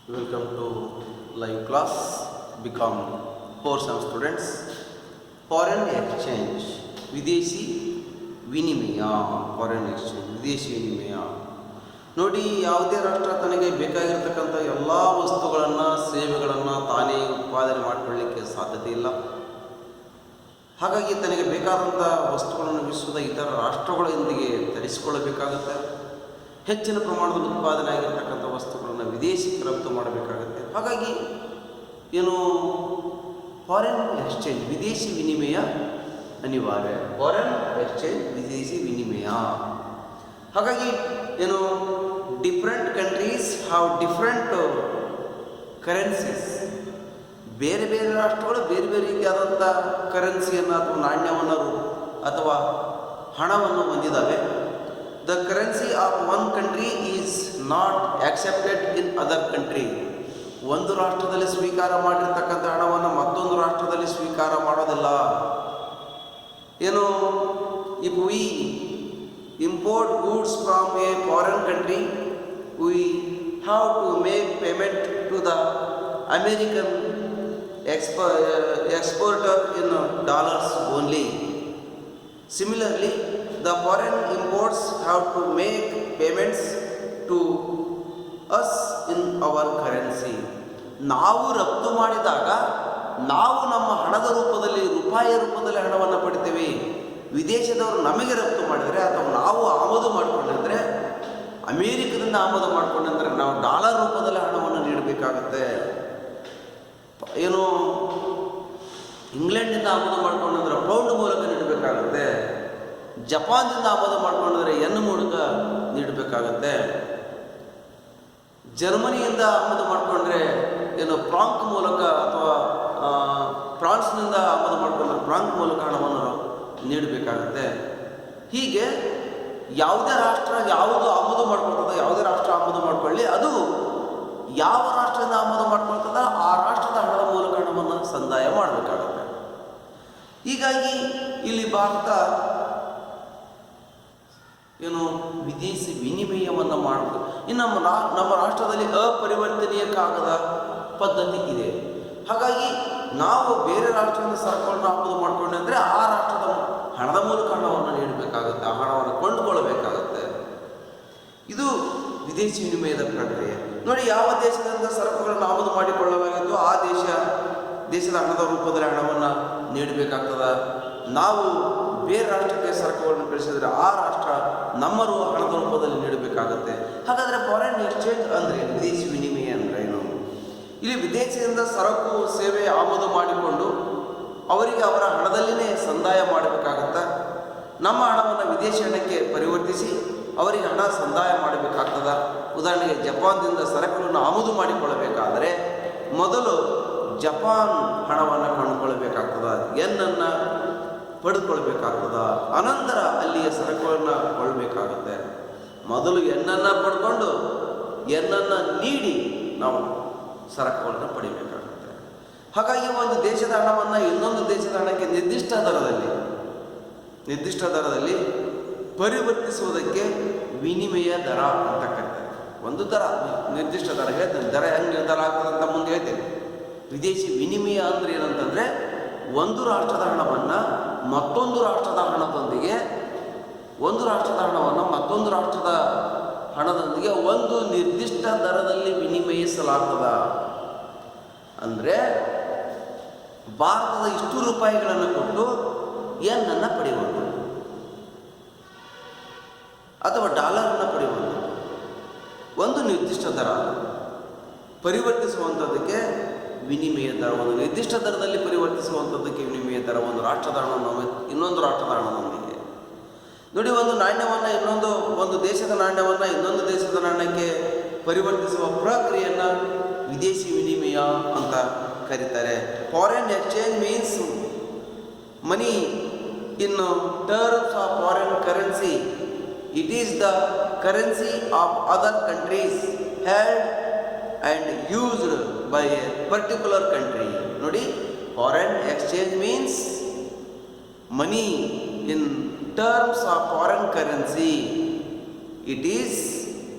Welcome to live class. Become 4 students. Foreign exchange, ವಿದೇಶಿ ವಿನಿಮಯ. Foreign exchange, ವಿದೇಶಿ ವಿನಿಮಯ. ನೋಡಿ, ಯಾವುದೇ ರಾಷ್ಟ್ರ ತನಗೆ ಬೇಕಾಗಿರ್ತಕ್ಕಂಥ ಎಲ್ಲ ವಸ್ತುಗಳನ್ನು, ಸೇವೆಗಳನ್ನು ತಾನೇ ಉತ್ಪಾದನೆ ಮಾಡಿಕೊಳ್ಳಲಿಕ್ಕೆ ಸಾಧ್ಯತೆ ಇಲ್ಲ. ಹಾಗಾಗಿ ತನಗೆ ಬೇಕಾದಂಥ ವಸ್ತುಗಳನ್ನು ವಿಶ್ವದ ಇತರ ರಾಷ್ಟ್ರಗಳೊಂದಿಗೆ ತರಿಸಿಕೊಳ್ಳಬೇಕಾಗುತ್ತೆ. ಹೆಚ್ಚಿನ ಪ್ರಮಾಣದಲ್ಲಿ ಉತ್ಪಾದನೆ ಆಗಿರ್ತಕ್ಕಂಥ ವಸ್ತುಗಳನ್ನು ವಿದೇಶಕ್ಕೆ ರಫ್ತು ಮಾಡಬೇಕಾಗುತ್ತೆ. ಹಾಗಾಗಿ ಏನು ಫಾರಿನ್ ಎಕ್ಸ್ಚೇಂಜ್, ವಿದೇಶಿ ವಿನಿಮಯ ಅನಿವಾರ್ಯ. ಫಾರಿನ್ ಎಕ್ಸ್ಚೇಂಜ್, ವಿದೇಶಿ ವಿನಿಮಯ. ಹಾಗಾಗಿ ಏನು different countries have different currencies. ಬೇರೆ ಬೇರೆ ರಾಷ್ಟ್ರಗಳು ಬೇರೆ ಬೇರೆ ರೀತಿಯಾದಂಥ ಕರೆನ್ಸಿಯನ್ನು ಅಥವಾ ನಾಣ್ಯವನ್ನು ಅಥವಾ ಹಣವನ್ನು ಹೊಂದಿದ್ದಾವೆ. The currency of one country is not accepted in other country. ಒಂದು ರಾಷ್ಟ್ರದಲ್ಲಿ ಸ್ವೀಕಾರ ಮಾಡಿರ್ತಕ್ಕಂಥ ಹಣವನ್ನು ಮತ್ತೊಂದು ರಾಷ್ಟ್ರದಲ್ಲಿ ಸ್ವೀಕಾರ ಮಾಡೋದಿಲ್ಲ. ಏನು, if we import goods from a foreign country, we have to make payment to the American exporter in dollars only. Similarly, the foreign imports have to make payments to us in our currency. ನಾವು ರಫ್ತು ಮಾಡಿದಾಗ ನಾವು ನಮ್ಮ ಹಣದ ರೂಪದಲ್ಲಿ, ರೂಪಾಯಿಯ ರೂಪದಲ್ಲಿ ಹಣವನ್ನು ಪಡಿತೀವಿ. ವಿದೇಶದವರು ನಮಗೆ ರಫ್ತು ಮಾಡಿದರೆ ಅಥವಾ ನಾವು ಆಮದು ಮಾಡಿಕೊಂಡಿದ್ರೆ, ಅಮೇರಿಕದಿಂದ ಆಮದು ಮಾಡಿಕೊಂಡ್ರೆ ನಾವು ಡಾಲರ್ ರೂಪದಲ್ಲಿ ಹಣವನ್ನು ನೀಡಬೇಕಾಗುತ್ತೆ. ಏನು, ಇಂಗ್ಲೆಂಡಿಂದ ಆಮದು ಮಾಡಿಕೊಂಡ್ರೆ ಪೌಂಡ್ ಮೂಲಕ ನೀಡಬೇಕಾಗುತ್ತೆ. ಜಪಾನ್ದಿಂದ ಆಮದು ಮಾಡಿಕೊಂಡ್ರೆ ಎನ್ ಮೂಲಕ ನೀಡಬೇಕಾಗತ್ತೆ. ಜರ್ಮನಿಯಿಂದ ಆಮದು ಮಾಡಿಕೊಂಡ್ರೆ ಏನು ಫ್ರಾಂಕ್ ಮೂಲಕ ಅಥವಾ ಫ್ರಾನ್ಸ್ನಿಂದ ಆಮದು ಮಾಡಿಕೊಂಡ್ರೆ ಫ್ರಾಂಕ್ ಮೂಲಕ ಹಣವನ್ನು ನೀಡಬೇಕಾಗತ್ತೆ. ಹೀಗೆ ಯಾವುದೇ ರಾಷ್ಟ್ರ ಯಾವುದು ಆಮದು ಮಾಡ್ಕೊಳ್ತದೆ, ಯಾವುದೇ ರಾಷ್ಟ್ರ ಆಮದು ಮಾಡಿಕೊಳ್ಳಿ, ಅದು ಯಾವ ರಾಷ್ಟ್ರದಿಂದ ಆಮದು ಮಾಡ್ಕೊಳ್ತದ ಆ ರಾಷ್ಟ್ರದ ಹಣದ ಮೂಲಕ ಹಣವನ್ನು ಸಂದಾಯ ಮಾಡಬೇಕಾಗತ್ತೆ. ಹೀಗಾಗಿ ಇಲ್ಲಿ ಭಾರತ ಏನು ವಿದೇಶಿ ವಿನಿಮಯವನ್ನು ಮಾಡಬೇಕು. ಇನ್ನು ನಮ್ಮ ರಾಷ್ಟ್ರದಲ್ಲಿ ಅಪರಿವರ್ತನೀಯ ಕಾಗದ ಪದ್ಧತಿ ಇದೆ. ಹಾಗಾಗಿ ನಾವು ಬೇರೆ ರಾಷ್ಟ್ರದಿಂದ ಸರಕುಗಳನ್ನು ಆಮದು ಮಾಡಿಕೊಂಡ್ರೆ ಆ ರಾಷ್ಟ್ರದ ಹಣದ ಮೂಲಕ ಹಣವನ್ನು ನೀಡಬೇಕಾಗುತ್ತೆ, ಆ ಹಣವನ್ನು ಕೊಂಡುಕೊಳ್ಳಬೇಕಾಗತ್ತೆ. ಇದು ವಿದೇಶಿ ವಿನಿಮಯದ ಪ್ರಕ್ರಿಯೆ. ನೋಡಿ, ಯಾವ ದೇಶದಿಂದ ಸರಕುಗಳನ್ನು ಆಮದು ಮಾಡಿಕೊಳ್ಳಲಾಗಿದ್ದು ಆ ದೇಶದ ಹಣದ ರೂಪದಲ್ಲಿ ಹಣವನ್ನು ನೀಡಬೇಕಾಗ್ತದೆ. ನಾವು ಬೇರೆ ರಾಷ್ಟ್ರಕ್ಕೆ ಸರಕುಗಳನ್ನು ಕಳಿಸಿದರೆ ಆ ರಾಷ್ಟ್ರ ನಮ್ಮ ಹಣದ ರೂಪದಲ್ಲಿ ನೀಡಬೇಕಾಗತ್ತೆ. ಹಾಗಾದರೆ ಫಾರಿನ್ ಎಕ್ಸ್ಚೇಂಜ್ ಅಂದರೆ ವಿದೇಶಿ ವಿನಿಮಯ ಅಂದರೆ ಏನು? ಇಲ್ಲಿ ವಿದೇಶದಿಂದ ಸರಕು ಸೇವೆ ಆಮದು ಮಾಡಿಕೊಂಡು ಅವರಿಗೆ ಅವರ ಹಣದಲ್ಲಿನೇ ಸಂದಾಯ ಮಾಡಬೇಕಾಗತ್ತ. ನಮ್ಮ ಹಣವನ್ನು ವಿದೇಶಿ ಹಣಕ್ಕೆ ಪರಿವರ್ತಿಸಿ ಅವರಿಗೆ ಹಣ ಸಂದಾಯ ಮಾಡಬೇಕಾಗ್ತದ. ಉದಾಹರಣೆಗೆ ಜಪಾನ್ದಿಂದ ಸರಕುಗಳನ್ನು ಆಮದು ಮಾಡಿಕೊಳ್ಳಬೇಕಾದರೆ ಮೊದಲು ಜಪಾನ್ ಹಣವನ್ನು ಕೊಂಡುಕೊಳ್ಳಬೇಕಾಗ್ತದ, ಎನ್ನನ್ನು ಪಡೆದುಕೊಳ್ಬೇಕಾಗ್ತದ. ಅನಂತರ ಅಲ್ಲಿಯ ಸರಕುಗಳನ್ನು ಕೊಳ್ಳಬೇಕಾಗುತ್ತೆ. ಮೊದಲು ಎನ್ನನ್ನು ಪಡ್ಕೊಂಡು ಎನ್ನನ್ನು ನೀಡಿ ನಾವು ಸರಕುಗಳನ್ನು ಪಡಿಬೇಕಾಗುತ್ತೆ. ಹಾಗಾಗಿ ಒಂದು ದೇಶದ ಹಣವನ್ನು ಇನ್ನೊಂದು ದೇಶದ ಹಣಕ್ಕೆ ನಿರ್ದಿಷ್ಟ ದರದಲ್ಲಿ ಪರಿವರ್ತಿಸುವುದಕ್ಕೆ ವಿನಿಮಯ ದರ ಅಂತ ಕರೀತಾರೆ. ಒಂದು ದರ, ನಿರ್ದಿಷ್ಟ ದರ ಹೇಳ್ತೇನೆ. ದರ ಹೆಂಗೆ ನಿರ್ಧಾರ ಆಗ್ತದೆ ಅಂತ ಮುಂದೆ ಹೇಳ್ತೇನೆ. ವಿದೇಶಿ ವಿನಿಮಯ ಅಂದರೆ ಏನಂತಂದರೆ, ಒಂದು ರಾಷ್ಟ್ರದ ಹಣವನ್ನು ಮತ್ತೊಂದು ರಾಷ್ಟ್ರದ ಹಣದೊಂದಿಗೆ, ಒಂದು ರಾಷ್ಟ್ರದ ಹಣವನ್ನು ಮತ್ತೊಂದು ರಾಷ್ಟ್ರದ ಹಣದೊಂದಿಗೆ ಒಂದು ನಿರ್ದಿಷ್ಟ ದರದಲ್ಲಿ ವಿನಿಮಯಿಸಲಾಗ್ತದ. ಅಂದರೆ ಭಾರತದ ಇಷ್ಟು ರೂಪಾಯಿಗಳನ್ನು ಕೊಟ್ಟು ಎನ್ನನ್ನು ಪಡೆಯುವುದು ಅಥವಾ ಡಾಲರನ್ನು ಪಡೆಯುವುದು. ಒಂದು ನಿರ್ದಿಷ್ಟ ದರ ಪರಿವರ್ತಿಸುವಂಥದ್ದಕ್ಕೆ ವಿನಿಮಯ ದರ, ಒಂದು ನಿರ್ದಿಷ್ಟ ದರದಲ್ಲಿ ಪರಿವರ್ತಿಸುವಂಥದ್ದಕ್ಕೆ ವಿನಿಮಯ ದರ. ಒಂದು ರಾಷ್ಟ್ರದ ಹಣವನ್ನು ಇನ್ನೊಂದು ರಾಷ್ಟ್ರದ ಹಣದೊಂದಿಗೆ. ನೋಡಿ, ಒಂದು ನಾಣ್ಯವನ್ನು ಒಂದು ದೇಶದ ನಾಣ್ಯವನ್ನು ಇನ್ನೊಂದು ದೇಶದ ನಾಣ್ಯಕ್ಕೆ ಪರಿವರ್ತಿಸುವ ಪ್ರಕ್ರಿಯೆಯನ್ನು ವಿದೇಶಿ ವಿನಿಮಯ ಅಂತ ಕರೀತಾರೆ. Foreign exchange means money in terms of foreign currency. It is the currency of other countries held and used by a particular country. ನೋಡಿ, foreign exchange means money in terms of foreign currency. It is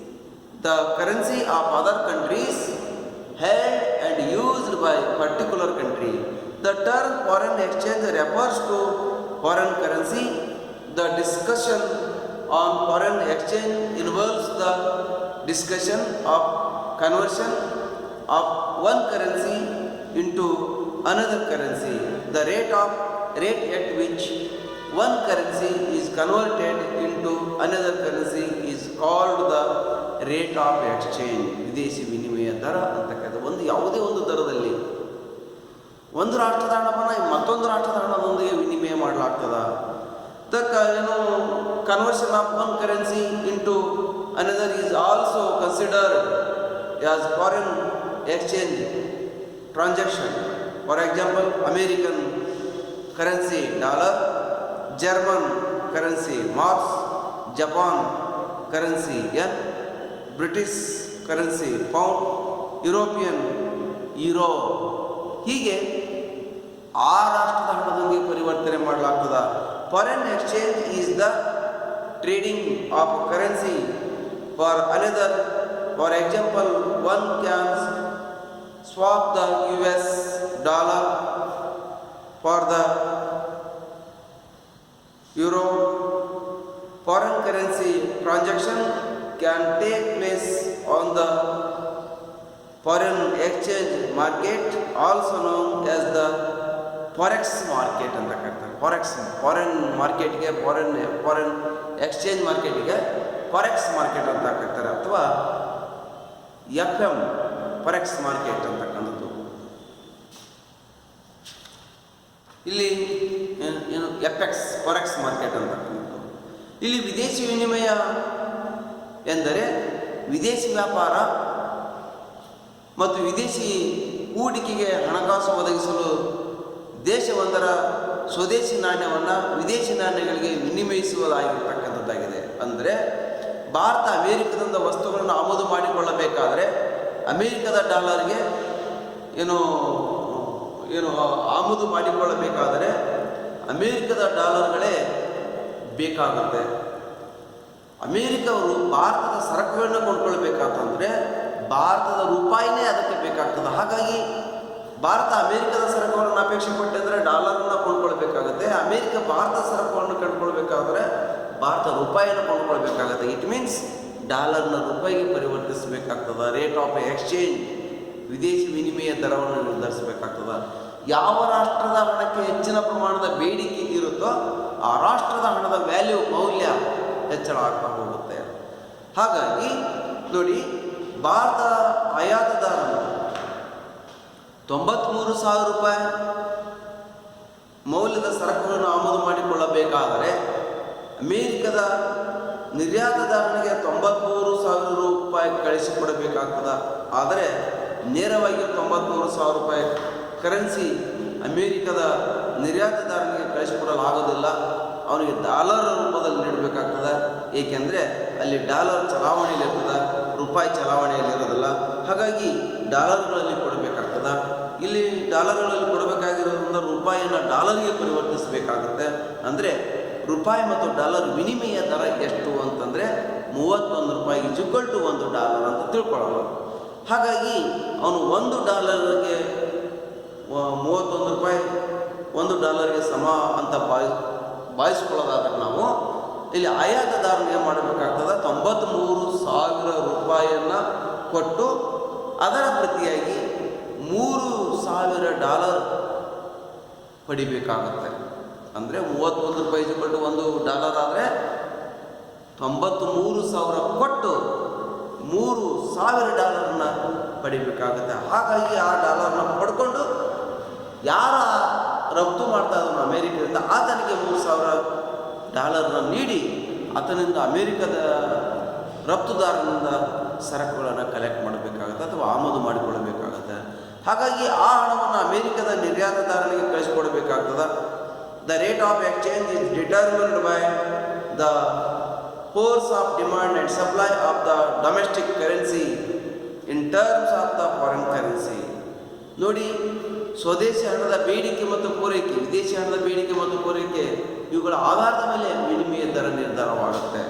the currency of other countries particular country. The term foreign exchange refers to foreign currency. The discussion on foreign exchange involves the discussion of conversion of one currency into another currency. The rate at which one currency is converted into another currency is called the rate of exchange. ವಿದೇಶಿ ವಿನಿಮಯ ದರ ಅಂತಕ್ಕಂಥ ಯಾವುದೇ ಒಂದು ದರದಲ್ಲಿ ಒಂದು ರಾಷ್ಟ್ರದ ಹಣವನ್ನು ಮತ್ತೊಂದು ರಾಷ್ಟ್ರದ ಹಣದೊಂದಿಗೆ ವಿನಿಮಯ ಮಾಡಲಾಗ್ತದ. Conversion of one currency into another is also considered as foreign exchange transaction. For example, American currency dollar, German currency marks, Japan currency yen, British currency pound, European euro, ಹೀಗೆ ಆ ರಾಷ್ಟ್ರದ ಹಣದೊಂದಿಗೆ ಪರಿವರ್ತನೆ ಮಾಡಲಾಗ್ತದ. Foreign exchange is the trading of currency for another. For example, one can swap the US dollar for the euro. Foreign currency transaction can take place on the foreign exchange market, also known as the forex market ಅಂತ ಕರೀತಾರೆ. Foreign ಮಾರ್ಕೆಟ್ಗೆ foreign exchange ಮಾರ್ಕೆಟ್ಗೆ forex market ಅಂತ ಕರೀತಾರೆ, ಅಥವಾ FM forex market ಅಂತಕ್ಕಂಥದ್ದು. ಇಲ್ಲಿ ಏನು FX ಫಾರೆಕ್ಸ್ ಮಾರ್ಕೆಟ್ ಅಂತಕ್ಕಂಥದ್ದು. ಇಲ್ಲಿ ವಿದೇಶಿ ವಿನಿಮಯ ಎಂದರೆ ವಿದೇಶಿ ವ್ಯಾಪಾರ ಮತ್ತು ವಿದೇಶಿ ಹೂಡಿಕೆಗೆ ಹಣಕಾಸು ಒದಗಿಸಲು ದೇಶವೊಂದರ ಸ್ವದೇಶಿ ನಾಣ್ಯವನ್ನು ವಿದೇಶಿ ನಾಣ್ಯಗಳಿಗೆ ವಿನಿಮಯಿಸುವುದಾಗಿರ್ತಕ್ಕಂಥದ್ದಾಗಿದೆ. ಅಂದರೆ ಭಾರತ ಅಮೇರಿಕದಿಂದ ವಸ್ತುಗಳನ್ನು ಆಮದು ಮಾಡಿಕೊಳ್ಳಬೇಕಾದರೆ ಅಮೇರಿಕದ ಡಾಲರ್ಗೆ ಏನು ಆಮದು ಮಾಡಿಕೊಳ್ಳಬೇಕಾದರೆ ಅಮೇರಿಕದ ಡಾಲರ್ಗಳೇ ಬೇಕಾಗುತ್ತೆ. ಅಮೇರಿಕವರು ಭಾರತದ ಸರಕುಗಳನ್ನು ಕೊಂಡ್ಕೊಳ್ಬೇಕಂತಂದರೆ ಭಾರತದ ರೂಪಾಯಿನೇ ಅದಕ್ಕೆ ಬೇಕಾಗ್ತದೆ. ಹಾಗಾಗಿ ಭಾರತ ಅಮೇರಿಕದ ಸರಕುಗಳನ್ನು ಅಪೇಕ್ಷೆ ಪಟ್ಟಂದರೆ ಡಾಲರನ್ನು ಕೊಂಡ್ಕೊಳ್ಬೇಕಾಗುತ್ತೆ. ಅಮೇರಿಕ ಭಾರತದ ಸರಕುಗಳನ್ನು ಕೊಂಡ್ಕೊಳ್ಬೇಕಾದ್ರೆ ಭಾರತ ರೂಪಾಯಿಯನ್ನು ಕೊಂಡ್ಕೊಳ್ಬೇಕಾಗುತ್ತೆ. ಇಟ್ ಮೀನ್ಸ್ ಡಾಲರ್ನ ರೂಪಾಯಿಗೆ ಪರಿವರ್ತಿಸಬೇಕಾಗ್ತದೆ. ರೇಟ್ ಆಫ್ ಎಕ್ಸ್ಚೇಂಜ್, ವಿದೇಶಿ ವಿನಿಮಯ ದರವನ್ನು ನಿರ್ಧರಿಸಬೇಕಾಗ್ತದೆ. ಯಾವ ರಾಷ್ಟ್ರದ ಹಣಕ್ಕೆ ಹೆಚ್ಚಿನ ಪ್ರಮಾಣದ ಬೇಡಿಕೆ ಇರುತ್ತೋ ಆ ರಾಷ್ಟ್ರದ ಹಣದ ವ್ಯಾಲ್ಯೂ, ಮೌಲ್ಯ ಹೆಚ್ಚಳ ಆಗ್ತಾ ಹೋಗುತ್ತೆ. ಹಾಗಾಗಿ ನೋಡಿ, ಭಾರತ ಆಯಾತದಾರ 93,000 ರೂಪಾಯಿ ಮೌಲ್ಯದ ಸರಕುಗಳನ್ನು ಆಮದು ಮಾಡಿಕೊಳ್ಳಬೇಕಾದರೆ ಅಮೇರಿಕದ ನಿರ್ಯಾತದಾರನಿಗೆ 93,000 ರೂಪಾಯಿ ಕಳಿಸಿಕೊಡಬೇಕಾಗ್ತದೆ. ಆದರೆ ನೇರವಾಗಿ 93,000 ರೂಪಾಯಿ ಕರೆನ್ಸಿ ಅಮೇರಿಕದ ನಿರ್ಯಾತದಾರನಿಗೆ ಕಳಿಸಿಕೊಡಲಾಗೋದಿಲ್ಲ. ಅವನಿಗೆ ಡಾಲರ್ ರೂಪದಲ್ಲಿ ನೀಡಬೇಕಾಗ್ತದೆ. ಏಕೆಂದರೆ ಅಲ್ಲಿ ಡಾಲರ್ ಚಲಾವಣೆಯಲ್ಲಿರ್ತದೆ, ರೂಪಾಯಿ ಚಲಾವಣೆಯಲ್ಲಿರೋದಿಲ್ಲ. ಹಾಗಾಗಿ ಡಾಲರ್ಗಳಲ್ಲಿ ಕೊಡಬೇಕಾಗ್ತದೆ. ಇಲ್ಲಿ ಡಾಲರ್ಗಳಲ್ಲಿ ಕೊಡಬೇಕಾಗಿರೋದ್ರಿಂದ ರೂಪಾಯಿಯನ್ನು ಡಾಲರ್ಗೆ ಪರಿವರ್ತಿಸಬೇಕಾಗುತ್ತೆ. ಅಂದರೆ ರೂಪಾಯಿ ಮತ್ತು ಡಾಲರ್ ವಿನಿಮಯ ದರ ಎಷ್ಟು ಅಂತಂದರೆ 31 ರೂಪಾಯಿ = $1 ಅಂತ ತಿಳ್ಕೊಳ್ಳೋಣ. ಹಾಗಾಗಿ ಅವನು $1ಗೆ 31 ರೂಪಾಯಿ $1ಗೆ ಸಮ ಅಂತ ಭಾವಿಸ್ಕೊಳ್ಳೋದಾದ್ರೆ ನಾವು ಇಲ್ಲಿ ಆಯಾತದಾರನಿಗೆ ಏನು ಮಾಡಬೇಕಾಗ್ತದೆ, 93,000 ರೂಪಾಯಿಯನ್ನು ಕೊಟ್ಟು ಅದರ ಪ್ರತಿಯಾಗಿ $3,000 ಪಡಿಬೇಕಾಗುತ್ತೆ. ಅಂದರೆ 31 ರೂಪಾಯಿ = $1 ಆದರೆ 93,000 ಕೊಟ್ಟು $3,000 ಪಡಿಬೇಕಾಗುತ್ತೆ. ಹಾಗಾಗಿ ಆ ಡಾಲರ್ನ ಪಡ್ಕೊಂಡು ಯಾರ ರಫ್ತು ಮಾಡ್ತಾ ಇದ್ದಾನೋ ಅಮೇರಿಕದಿಂದ ಆತನಿಗೆ $3,000 ನೀಡಿ ಆತನಿಂದ ಅಮೇರಿಕದ ರಫ್ತುದಾರನಿಂದ ಸರಕುಗಳನ್ನು ಕಲೆಕ್ಟ್ ಮಾಡಬೇಕಾಗುತ್ತೆ ಅಥವಾ ಆಮದು ಮಾಡಿಕೊಳ್ಳಬೇಕಾಗುತ್ತೆ. ಹಾಗಾಗಿ ಆ ಹಣವನ್ನು ಅಮೇರಿಕದ ನಿರ್ಯಾತದಾರನಿಗೆ ಕಳಿಸಿಕೊಡಬೇಕಾಗ್ತದೆ. The rate of exchange is determined by the force of demand and supply of the domestic currency in terms of the foreign currency. ನೋಡಿ, ಸ್ವದೇಶಿ ಹಣದ ಬೇಡಿಕೆ ಮತ್ತು ಪೂರೈಕೆ, ವಿದೇಶಿ ಹಣದ ಬೇಡಿಕೆ ಮತ್ತು ಪೂರೈಕೆ ಇವುಗಳ ಆಧಾರದ ಮೇಲೆ ವಿನಿಮಯ ದರ ನಿರ್ಧಾರವಾಗುತ್ತೆ.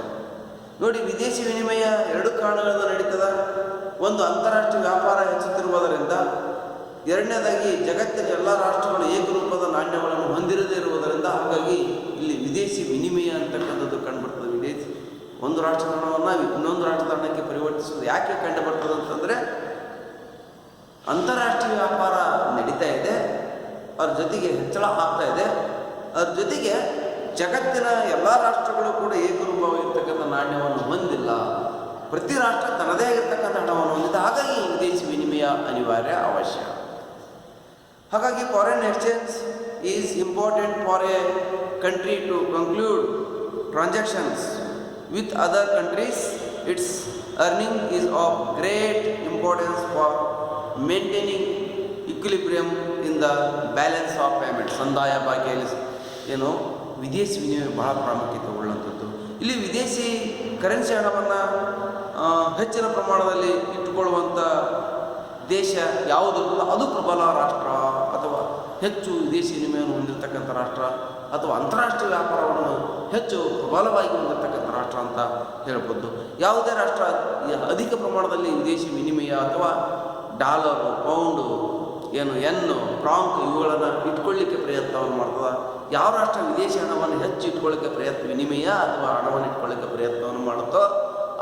ನೋಡಿ, ವಿದೇಶಿ ವಿನಿಮಯ 2 ಕಾರಣಗಳಿಂದ ನಡೀತದೆ. ಒಂದು, ಅಂತಾರಾಷ್ಟ್ರೀಯ ವ್ಯಾಪಾರ ಹೆಚ್ಚುತ್ತಿರುವುದರಿಂದ ಎರಡನೇದಾಗಿ ಜಗತ್ತಿನ ಎಲ್ಲ ರಾಷ್ಟ್ರಗಳು ಏಕರೂಪದ ನಾಣ್ಯಗಳನ್ನು ಹೊಂದಿರದೇ ಇರುವುದರಿಂದ ಹಾಗಾಗಿ ಇಲ್ಲಿ ವಿದೇಶಿ ವಿನಿಮಯ ಅಂತಕ್ಕಂಥದ್ದು ಕಂಡುಬರ್ತದೆ. ವಿದೇಶಿ ಒಂದು ರಾಷ್ಟ್ರದ ಹಣವನ್ನು ಇನ್ನೊಂದು ರಾಷ್ಟ್ರದ ಹಣಕ್ಕೆ ಪರಿವರ್ತಿಸುವುದು ಯಾಕೆ ಕಂಡುಬರ್ತದೆ ಅಂತಂದರೆ ಅಂತಾರಾಷ್ಟ್ರೀಯ ವ್ಯಾಪಾರ ನಡೀತಾ ಇದೆ, ಅದ್ರ ಜೊತೆಗೆ ಹೆಚ್ಚಳ ಆಗ್ತಾ ಇದೆ. ಅದ್ರ ಜೊತೆಗೆ ಜಗತ್ತಿನ ಎಲ್ಲ ರಾಷ್ಟ್ರಗಳು ಕೂಡ ಏಕರೂಪವಾಗಿರ್ತಕ್ಕಂಥ ನಾಣ್ಯವನ್ನು ಹೊಂದಿಲ್ಲ. ಪ್ರತಿ ರಾಷ್ಟ್ರ ತನ್ನದೇ ಆಗಿರ್ತಕ್ಕಂಥ ಹಣವನ್ನು ಹೊಂದಿದೆ. ಹಾಗಾಗಿ ವಿದೇಶಿ ವಿನಿಮಯ ಅನಿವಾರ್ಯ, ಅವಶ್ಯ. ಹಾಗಾಗಿ foreign exchange is important for a country to conclude transactions with other countries. Its earning is of great importance for maintaining equilibrium in the balance of payment. ಸಂದಾಯ ಬಾಕಿಯಲ್ಲಿ ಏನು ವಿದೇಶಿ ವಿನಿಮಯ ಬಹಳ ಪ್ರಾಮುಖ್ಯತೆ ಉಳ್ಳಂಥದ್ದು. ಇಲ್ಲಿ ವಿದೇಶಿ ಕರೆನ್ಸಿ ಹಣವನ್ನು ಹೆಚ್ಚಿನ ಪ್ರಮಾಣದಲ್ಲಿ ಇಟ್ಟುಕೊಳ್ಳುವಂಥ ದೇಶ ಯಾವುದು ಅದು ಪ್ರಬಲ ರಾಷ್ಟ್ರ ಅಥವಾ ಹೆಚ್ಚು ವಿದೇಶಿ ವಿನಿಮಯವನ್ನು ಹೊಂದಿರತಕ್ಕಂಥ ರಾಷ್ಟ್ರ ಅಥವಾ ಅಂತಾರಾಷ್ಟ್ರೀಯ ವ್ಯಾಪಾರವನ್ನು ಹೆಚ್ಚು ಪ್ರಬಲವಾಗಿ ಹೊಂದಿರತಕ್ಕಂಥ ರಾಷ್ಟ್ರ ಅಂತ ಹೇಳ್ಬೋದು. ಯಾವುದೇ ರಾಷ್ಟ್ರ ಅಧಿಕ ಪ್ರಮಾಣದಲ್ಲಿ ವಿದೇಶಿ ವಿನಿಮಯ ಅಥವಾ ಡಾಲರು, ಪೌಂಡು, ಎನ್ನು, ಫ್ರಾಂಕ್ ಇವುಗಳನ್ನು ಇಟ್ಕೊಳ್ಳಿಕ್ಕೆ ಪ್ರಯತ್ನವನ್ನು ಮಾಡ್ತದೆ. ಯಾವ ರಾಷ್ಟ್ರ ವಿದೇಶಿ ಹಣವನ್ನು ಹೆಚ್ಚು ಇಟ್ಕೊಳ್ಳಿಕ್ಕೆ ವಿನಿಮಯ ಅಥವಾ ಹಣವನ್ನು ಇಟ್ಕೊಳ್ಳಿಕ್ಕೆ ಪ್ರಯತ್ನವನ್ನು ಮಾಡುತ್ತೋ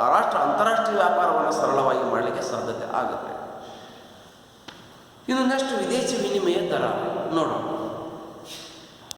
ಆ ರಾಷ್ಟ್ರ ಅಂತಾರಾಷ್ಟ್ರೀಯ ವ್ಯಾಪಾರವನ್ನು ಸರಳವಾಗಿ ಮಾಡಲಿಕ್ಕೆ ಸಾಧ್ಯತೆ ಆಗುತ್ತೆ. ಇನ್ನು ನೆಕ್ಸ್ಟ್ ವಿದೇಶಿ ವಿನಿಮಯ ದರ ನೋಡೋಣ.